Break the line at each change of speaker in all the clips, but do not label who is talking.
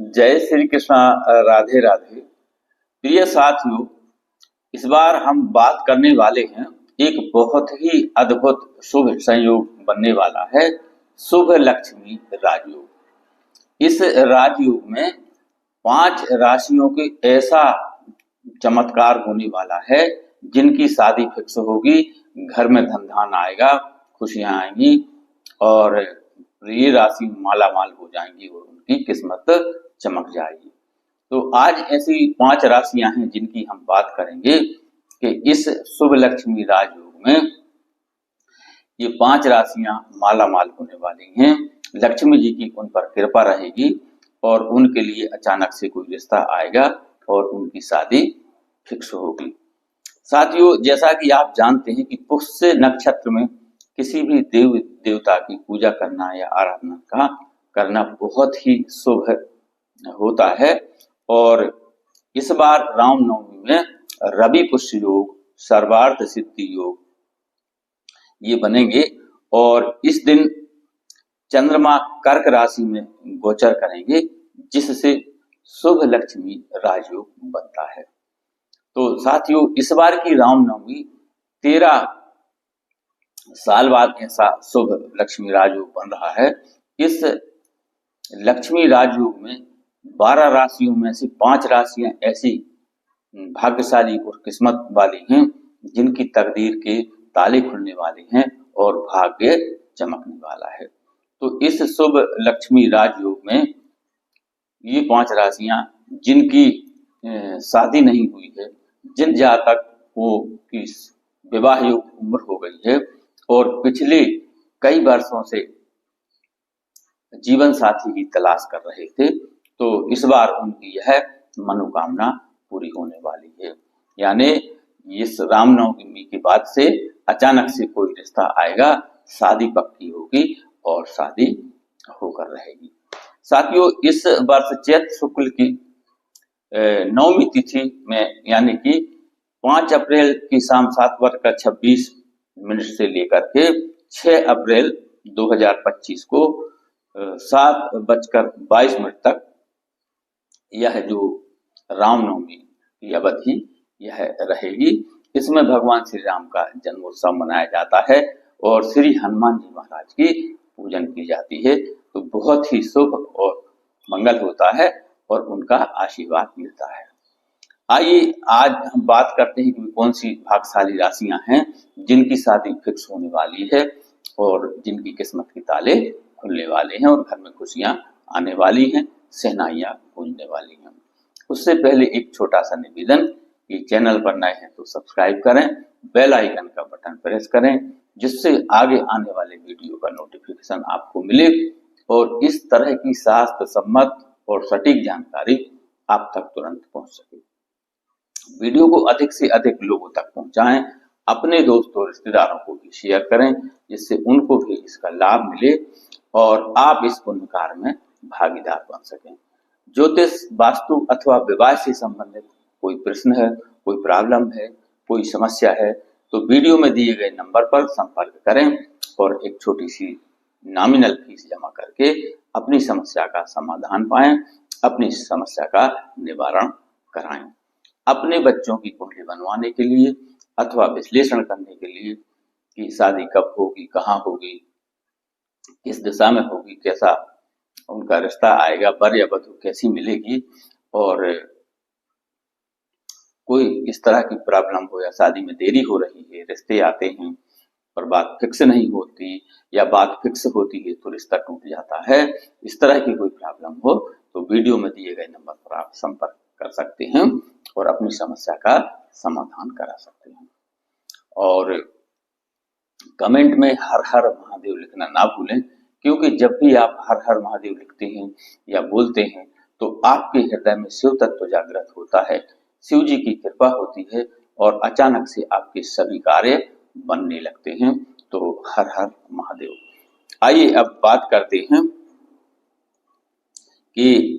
जय श्री कृष्णा। राधे राधे। प्रिय साथियों, इस बार हम बात करने वाले हैं एक बहुत ही अद्भुत शुभ संयोग बनने वाला है, शुभ लक्ष्मी राजयोग। इस राजयोग में 5 राशियों के ऐसा चमत्कार होने वाला है जिनकी शादी फिक्स होगी, घर में धन धान आएगा, खुशियां आएंगी और ये राशि मालामाल हो जाएंगी और उनकी किस्मत चमक जाएगी। तो आज ऐसी 5 राशियां हैं जिनकी हम बात करेंगे कि इस शुभ लक्ष्मी राजयोग में ये 5 राशियां मालामाल होने वाली हैं। लक्ष्मी जी की उन पर कृपा रहेगी और उनके लिए अचानक से कोई रिश्ता आएगा और उनकी शादी फिक्स होगी। साथियों, जैसा कि आप जानते हैं कि पुष्य नक्षत्र में किसी भी देव देवता की पूजा करना या आराधना का करना बहुत ही शुभ होता है। और इस बार रामनवमी में रवि पुष्य योग, सर्वार्थ सिद्धि योग ये बनेंगे और इस दिन चंद्रमा कर्क राशि में गोचर करेंगे, जिससे शुभ लक्ष्मी राजयोग बनता है। तो साथियों, इस बार की रामनवमी 13 साल बाद ऐसा शुभ लक्ष्मी राजयोग बन रहा है। इस लक्ष्मी राजयोग में 12 राशियों में से 5 राशियां ऐसी भाग्यशाली और किस्मत वाली हैं जिनकी तकदीर के ताले खुलने वाले हैं और भाग्य चमकने वाला है। तो इस शुभ लक्ष्मी राजयोग में ये 5 राशियां जिनकी शादी नहीं हुई है, जिन जातक को की विवाह योग उम्र हो गई है और पिछले कई वर्षों से जीवन साथी की तलाश कर रहे थे, तो इस बार उनकी यह मनोकामना पूरी होने वाली है। यानी इस रामनवमी के बाद से अचानक से कोई रिश्ता आएगा, शादी पक्की होगी और शादी होकर रहेगी। साथियों, इस वर्ष चैत्र शुक्ल की 9वीं तिथि में यानी कि 5 अप्रैल की शाम 7:26 से लेकर के 6 अप्रैल 2025 को 7:22 तक यह जो रामनवमी की अवधि यह रहेगी। इसमें भगवान श्री राम का जन्मोत्सव मनाया जाता है और श्री हनुमान जी महाराज की पूजन की जाती है। तो बहुत ही शुभ और मंगल होता है और उनका आशीर्वाद मिलता है। आइए आज हम बात करते हैं कि कौन सी भाग्यशाली राशियां हैं जिनकी शादी फिक्स होने वाली है और जिनकी किस्मत के ताले खुलने वाले हैं और घर में खुशियां आने वाली हैं, शहनाइयां गूंजने वाली हैं। उससे पहले एक छोटा सा निवेदन कि चैनल पर नए हैं तो सब्सक्राइब करें, बेल आइकन का बटन प्रेस करें, जिससे आगे आने वाले वीडियो का नोटिफिकेशन आपको मिले और इस तरह की शास्त्र सम्मत और सटीक जानकारी आप तक तुरंत पहुंच सके। वीडियो को अधिक से अधिक लोगों तक पहुंचाएं, अपने दोस्तों रिश्तेदारों को भी शेयर करें, जिससे उनको भी इसका लाभ मिले और आप इस पुण्य कार्य में भागीदार बन सकें। ज्योतिष, वास्तु अथवा विवाह से संबंधित कोई प्रश्न है, कोई प्रॉब्लम है, कोई समस्या है, तो वीडियो में दिए गए नंबर पर संपर्क करें और एक छोटी सी नॉमिनल फीस जमा करके अपनी समस्या का समाधान पाएं, अपनी समस्या का निवारण कराएं। अपने बच्चों की कुंडली बनवाने के लिए अथवा विश्लेषण करने के लिए कि शादी कब होगी, कहाँ होगी, किस दिशा में होगी, कैसा उनका रिश्ता आएगा, वर या वधू कैसी मिलेगी और कोई इस तरह की प्रॉब्लम हो या शादी में देरी हो रही है, रिश्ते आते हैं पर बात फिक्स नहीं होती या बात फिक्स होती है तो रिश्ता टूट जाता है, इस तरह की कोई प्रॉब्लम हो तो वीडियो में दिए गए नंबर पर आप संपर्क कर सकते हैं और अपनी समस्या का समाधान करा सकते हैं। और कमेंट में हर हर महादेव लिखना ना भूलें, क्योंकि जब भी आप हर हर महादेव लिखते हैं या बोलते हैं तो आपके हृदय में शिव तत्व जागृत होता है, शिव जी की कृपा होती है और अचानक से आपके सभी कार्य बनने लगते हैं। तो हर हर महादेव। आइए अब बात करते हैं कि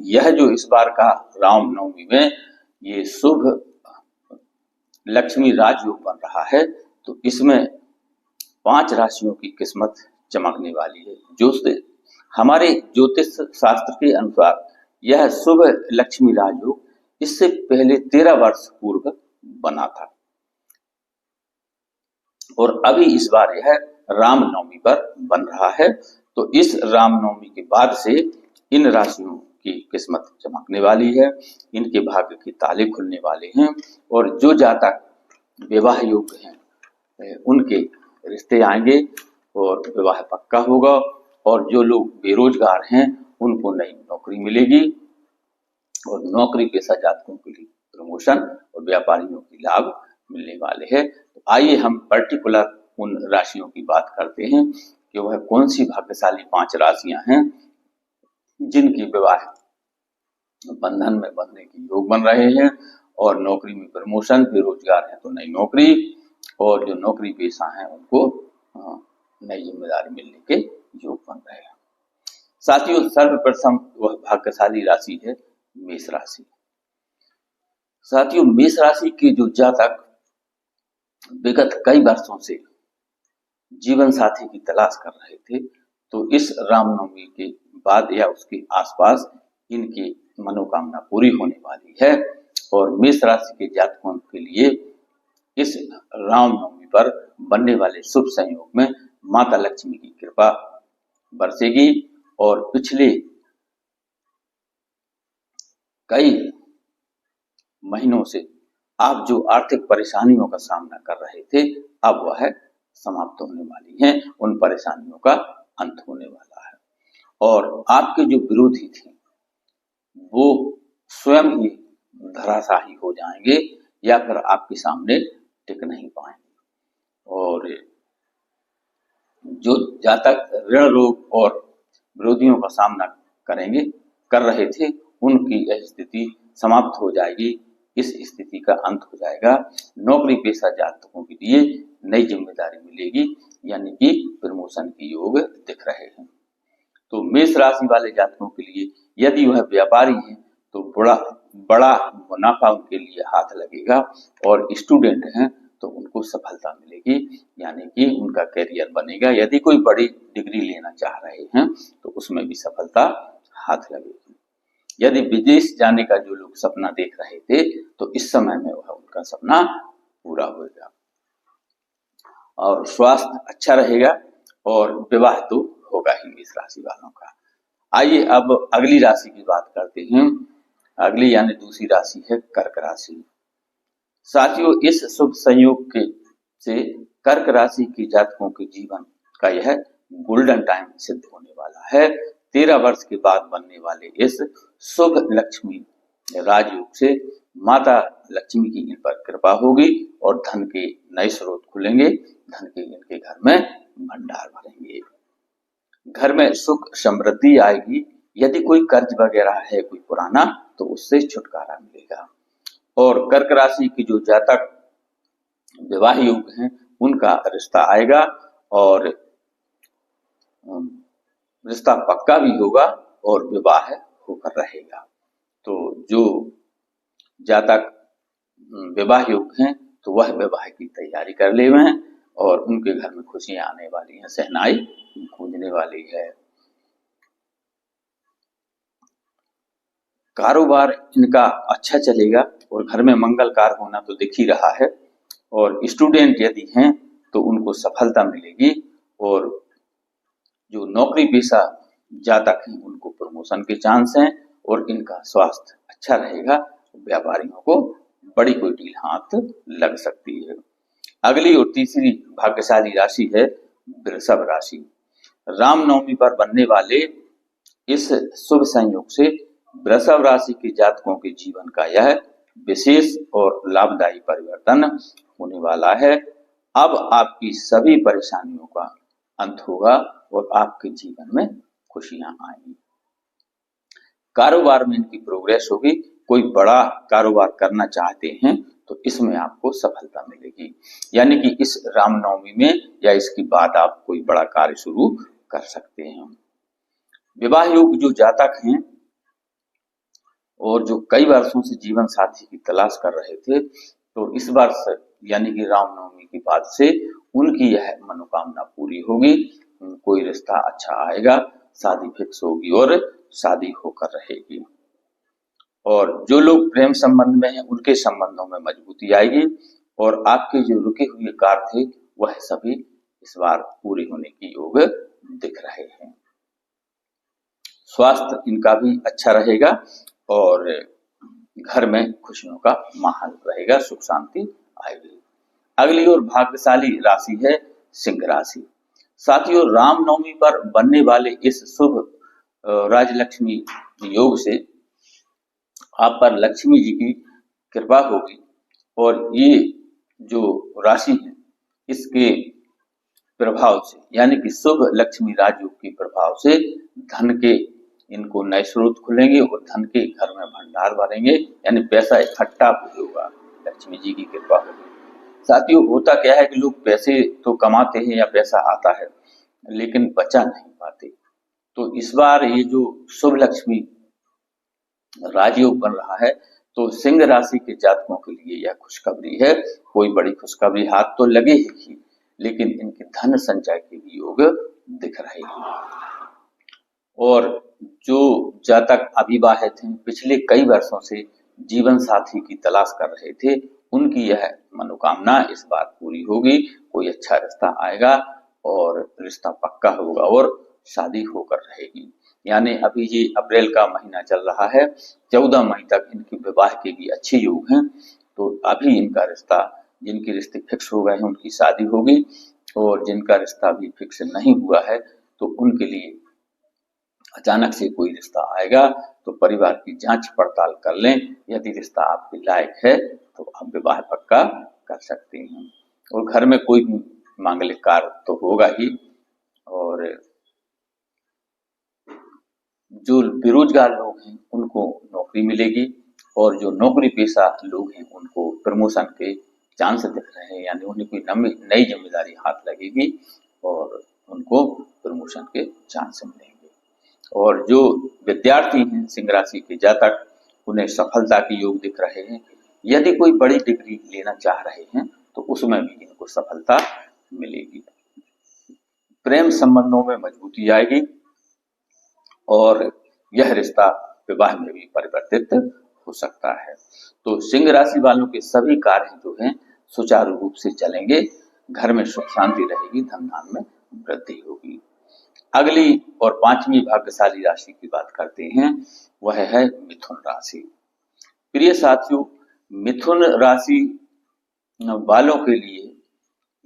यह जो इस बार का रामनवमी में ये शुभ लक्ष्मी राजयोग बन रहा है, तो इसमें 5 राशियों की किस्मत चमकने वाली है। जो हमारे ज्योतिष शास्त्र के अनुसार यह शुभ लक्ष्मी राजयोग इससे पहले 13 वर्ष पूर्व बना था और अभी इस बार यह रामनवमी पर बन रहा है। तो इस रामनवमी के बाद से इन राशियों की किस्मत चमकने वाली है, इनके भाग्य के ताले खुलने वाले हैं और जो जातक विवाह योग्य हैं उनके रिश्ते आएंगे और विवाह पक्का होगा और जो लोग बेरोजगार हैं उनको नई नौकरी मिलेगी और नौकरी पेशा जातकों के लिए प्रमोशन और व्यापारियों की लाभ मिलने वाले हैं। तो आइए हम पर्टिकुलर उन राशियों की बात करते हैं कि वह कौन सी भाग्यशाली 5 राशियां हैं जिनकी विवाह बंधन में बंधने के योग बन रहे हैं और नौकरी में प्रमोशन, बेरोजगार हैं तो नई नौकरी और जो नौकरी पेशा हैं उनको नई जिम्मेदारी मिलने के योग बन रहे हैं। साथियों, सर्वप्रथम वह भाग्यशाली राशि है मेष राशि। साथियों, मेष राशि के जो जातक विगत कई वर्षों से जीवन साथी की तलाश कर रहे थे तो इस रामनवमी के बाद या उसके आसपास इनकी मनोकामना पूरी होने वाली है और मेष राशि के जातकों के लिए इस रामनवमी पर बनने वाले शुभ संयोग में माता लक्ष्मी की कृपा बरसेगी और पिछले कई महीनों से आप जो आर्थिक परेशानियों का सामना कर रहे थे अब वह समाप्त होने वाली हैं, उन परेशानियों का अंत होने वाला है और आपके जो विरोधी थे वो स्वयं ही धराशाही हो जाएंगे या फिर आपके सामने टिक नहीं पाएंगे और जो जातक ऋण रोग और विरोधियों का सामना कर रहे थे उनकी यह स्थिति समाप्त हो जाएगी, इस स्थिति का अंत हो जाएगा। नौकरी पेशा जातकों के लिए नई जिम्मेदारी मिलेगी यानी कि प्रमोशन के योग दिख रहे हैं। तो मेष राशि वाले जातकों के लिए यदि वह व्यापारी हैं तो बड़ा मुनाफा उनके लिए हाथ लगेगा और स्टूडेंट हैं तो उनको सफलता मिलेगी यानी कि उनका करियर बनेगा। यदि कोई बड़ी डिग्री लेना चाह रहे हैं तो उसमें भी सफलता हाथ लगेगी। यदि विदेश जाने का जो लोग सपना देख रहे थे तो इस समय में वह उनका सपना पूरा होगा और स्वास्थ्य अच्छा रहेगा और विवाह तो होगा ही मेष राशि वालों का। आइए अब अगली राशि की बात करते हैं। अगली यानी दूसरी राशि है कर्क राशि। साथियों, इस शुभ संयोग से कर्क राशि के जातकों के जीवन का यह गोल्डन टाइम सिद्ध होने वाला है। 13 वर्ष के बाद बनने वाले इस शुभ लक्ष्मी राजयोग से माता लक्ष्मी की इन पर कृपा होगी और धन के नए स्रोत खुलेंगे, धन के इनके घर में भंडार भरेंगे, घर में सुख समृद्धि आएगी। यदि कोई कर्ज वगैरह है कोई पुराना तो उससे छुटकारा मिलेगा और कर्क राशि की जो जातक विवाह योग्य हैं उनका रिश्ता आएगा और रिश्ता पक्का भी होगा और विवाह होकर रहेगा। तो जो जातक विवाह योग्य हैं तो वह विवाह की तैयारी कर ले हुए हैं और उनके घर में खुशियां आने वाली हैं, सहनाई गूंजने वाली है। कारोबार इनका अच्छा चलेगा और घर में मंगल कार्य होना तो दिख ही रहा है और स्टूडेंट यदि हैं तो उनको सफलता मिलेगी और जो नौकरी पेशा जातक हैं उनको प्रमोशन के चांस हैं और इनका स्वास्थ्य अच्छा रहेगा। व्यापारियों को बड़ी कोई डील हाथ लग सकती है। अगली और तीसरी भाग्यशाली राशि है वृषभ राशि। रामनवमी पर बनने वाले इस शुभ संयोग से वृषभ राशि के जातकों के जीवन का यह विशेष और लाभदायी परिवर्तन होने वाला है। अब आपकी सभी परेशानियों का अंत होगा और आपके जीवन में खुशियां आएंगी। कारोबार में इनकी प्रोग्रेस होगी। कोई बड़ा कारोबार करना चाहते हैं तो इसमें आपको सफलता मिलेगी यानी कि इस रामनवमी में या इसके बाद आप कोई बड़ा कार्य शुरू कर सकते हैं। विवाह योग्य जो जातक हैं और जो कई वर्षों से जीवन साथी की तलाश कर रहे थे तो इस वर्ष यानी कि रामनवमी के बाद से उनकी यह मनोकामना पूरी होगी, कोई रिश्ता अच्छा आएगा, शादी फिक्स होगी और शादी होकर रहेगी। और जो लोग प्रेम संबंध में हैं उनके संबंधों में मजबूती आएगी और आपके जो रुके हुए कार्य थे वह सभी इस बार पूरे होने की योग दिख रहे हैं। स्वास्थ्य इनका भी अच्छा रहेगा और घर में खुशियों का माहौल रहेगा, सुख शांति आएगी। अगली और भाग्यशाली राशि है सिंह राशि। साथियों, रामनवमी पर बनने वाले इस शुभ राजलक्ष्मी योग से आप पर लक्ष्मी जी की कृपा होगी और ये जो राशि है इसके प्रभाव से यानी कि शुभ लक्ष्मी राजयोग के प्रभाव से धन के इनको नए स्रोत खुलेंगे और धन के घर में भंडार भरेंगे, यानी पैसा इकट्ठा होगा, लक्ष्मी जी की कृपा होगी। साथियों, होता क्या है कि लोग पैसे तो कमाते हैं या पैसा आता है लेकिन बचा नहीं पाते। तो इस बार ये जो शुभ लक्ष्मी राजयोग बन रहा है तो सिंह राशि के जातकों के लिए यह खुशखबरी है। कोई बड़ी खुशखबरी हाथ तो लगे ही लेकिन इनके धन संचय के भी योग दिख रहे हैं। और जो जातक अविवाहित हैं, पिछले कई वर्षों से जीवन साथी की तलाश कर रहे थे, उनकी यह मनोकामना इस बार पूरी होगी। कोई अच्छा रिश्ता आएगा और रिश्ता पक्का होगा और शादी होकर रहेगी। यानी अभी ये अप्रैल का महीना चल रहा है, 14 मई तक इनकी विवाह के भी अच्छे योग हैं। तो अभी इनका रिश्ता, जिनके रिश्ते फिक्स हो गए हैं उनकी शादी होगी और जिनका रिश्ता अभी फिक्स नहीं हुआ है तो उनके लिए अचानक से कोई रिश्ता आएगा तो परिवार की जांच पड़ताल कर लें। यदि रिश्ता आपके लायक है तो आप विवाह पक्का कर सकते हैं। और घर में कोई भी मांगलिक कार्य तो होगा ही। और जो बेरोजगार लोग हैं उनको नौकरी मिलेगी और जो नौकरी पेशा लोग हैं उनको प्रमोशन के चांस दिख रहे हैं, यानी उन्हें कोई नई जिम्मेदारी हाथ लगेगी और उनको प्रमोशन के चांस मिलेंगे। और जो विद्यार्थी हैं सिंह राशि के जातक, उन्हें सफलता के योग दिख रहे हैं। यदि कोई बड़ी डिग्री लेना चाह रहे हैं तो उसमें भी इनको सफलता मिलेगी। प्रेम संबंधों में मजबूती आएगी और यह रिश्ता विवाह में भी परिवर्तित हो सकता है। तो सिंह राशि वालों के सभी कार्य जो हैं सुचारू रूप से चलेंगे, घर में सुख शांति रहेगी, धन धान में वृद्धि होगी। अगली और पांचवी भाग्यशाली राशि की बात करते हैं, वह है मिथुन राशि। प्रिय साथियों, मिथुन राशि वालों के लिए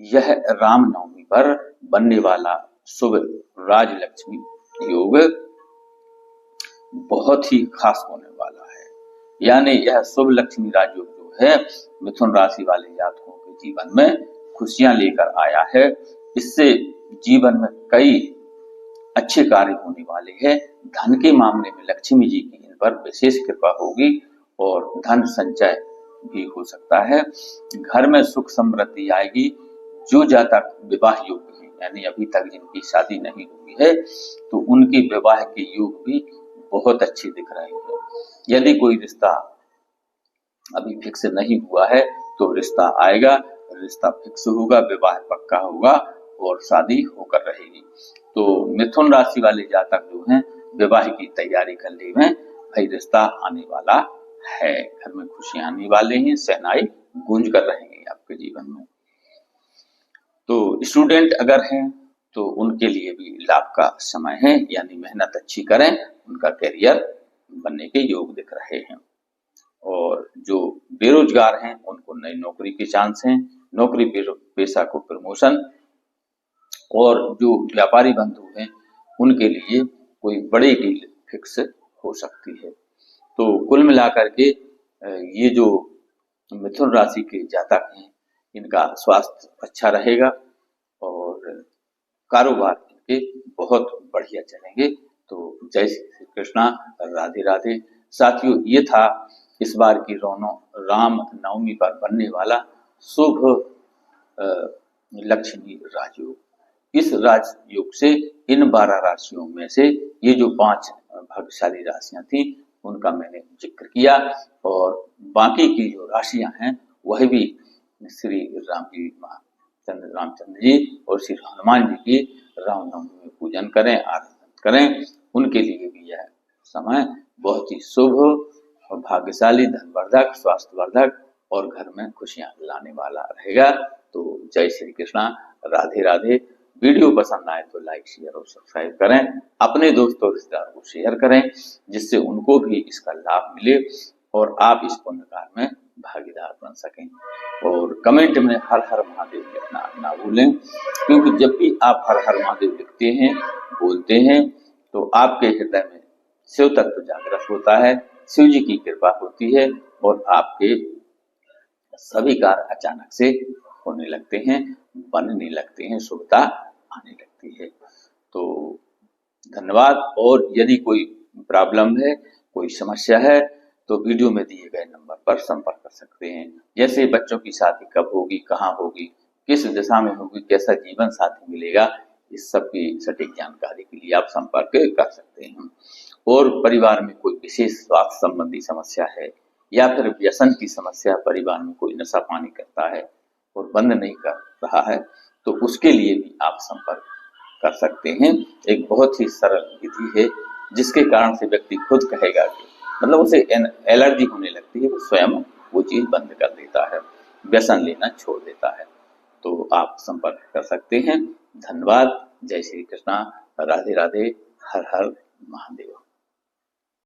यह रामनवमी पर बनने वाला शुभ राजलक्ष्मी योग बहुत ही खास होने वाला है। यानी यह शुभ लक्ष्मी राजयोग जो है मिथुन राशि वाले जातकों के जीवन में खुशियां लेकर आया है। इससे जीवन में कई अच्छे कार्य होने वाले हैं। धन के मामले में लक्ष्मी जी की इन पर विशेष कृपा होगी और धन संचय भी हो सकता है। घर में सुख समृद्धि आएगी। जो जातक विवाह योग्य हैं, यानी अभी तक जिनकी शादी नहीं हुई है तो उनके विवाह के योग भी बहुत अच्छे दिख रहे हैं। यदि कोई रिश्ता अभी फिक्स नहीं हुआ है तो रिश्ता आएगा, रिश्ता फिक्स होगा, विवाह पक्का होगा और शादी होकर रहेगी। तो मिथुन राशि वाले जातक जो हैं विवाह की तैयारी कर ले में, भाई रिश्ता आने वाला है, घर में खुशियां आने वाले हैं, सहनाई गूंज कर रहेंगे आपके जीवन में। तो स्टूडेंट अगर हैं तो उनके लिए भी लाभ का समय है, यानी मेहनत अच्छी करें, उनका करियर बनने के योग दिख रहे हैं। और जो बेरोजगार हैं उनको नई नौकरी के चांस हैं, नौकरी पेशा को प्रमोशन। और जो व्यापारी बंधु हैं उनके लिए कोई बड़ी डील फिक्स हो सकती है। तो कुल मिलाकर के ये जो मिथुन राशि के जातक हैं इनका स्वास्थ्य अच्छा रहेगा और कारोबार इनके बहुत बढ़िया चलेंगे। तो जय श्री कृष्णा, राधे राधे। साथियों, ये था इस बार की राम नवमी पर बनने वाला शुभ लक्ष्मी राजयोग। इस राजयोग से इन 12 राशियों में से ये जो 5 भाग्यशाली राशियां थी उनका मैंने जिक्र किया और बाकी की जो राशियां हैं वह भी श्री रामचंद्र जी और श्री हनुमान जी की रामनवमी में पूजन करें, आराधना करें। उनके लिए भी यह समय बहुत ही शुभ और भाग्यशाली, धनवर्धक, स्वास्थ्यवर्धक और घर में खुशियां लाने वाला रहेगा। तो जय श्री कृष्णा, राधे राधे। वीडियो पसंद आए तो लाइक, शेयर और सब्सक्राइब करें। अपने दोस्तों और रिश्तेदारों को शेयर करें, जिससे उनको भी इसका लाभ मिले और आप इस पुण्य कार्य में भागीदार बन सकें। और कमेंट में हर हर महादेव लिखना ना भूलें, क्योंकि जब भी आप हर हर महादेव लिखते हैं, बोलते हैं, तो आपके हृदय में शिव तत्व जागृत होता है, शिव जी की कृपा होती है और आपके सभी कार्य अचानक से होने लगते हैं, बनने लगते हैं, शुभता आने लगती है। तो धन्यवाद। और यदि कोई प्रॉब्लम है, कोई समस्या है, तो वीडियो में दिए गए नंबर पर संपर्क कर सकते हैं। जैसे बच्चों की शादी कब होगी, कहाँ होगी, किस दिशा में होगी, कैसा जीवन साथी मिलेगा, इस सब की सटीक जानकारी के लिए आप संपर्क कर सकते हैं। और परिवार में कोई विशेष स्वास्थ्य संबंधी समस्या है या फिर व्यसन की समस्या, परिवार में कोई नशा पानी करता है और बंद नहीं कर रहा है, तो उसके लिए भी आप संपर्क कर सकते हैं। एक बहुत ही सरल विधि है, जिसके कारण से व्यक्ति खुद कहेगा कि मतलब उसे एलर्जी होने लगती है, वो स्वयं वो चीज बंद कर देता है, व्यसन लेना छोड़ देता है। तो आप संपर्क कर सकते हैं। धन्यवाद। जय श्री कृष्णा, राधे राधे, हर हर महादेव।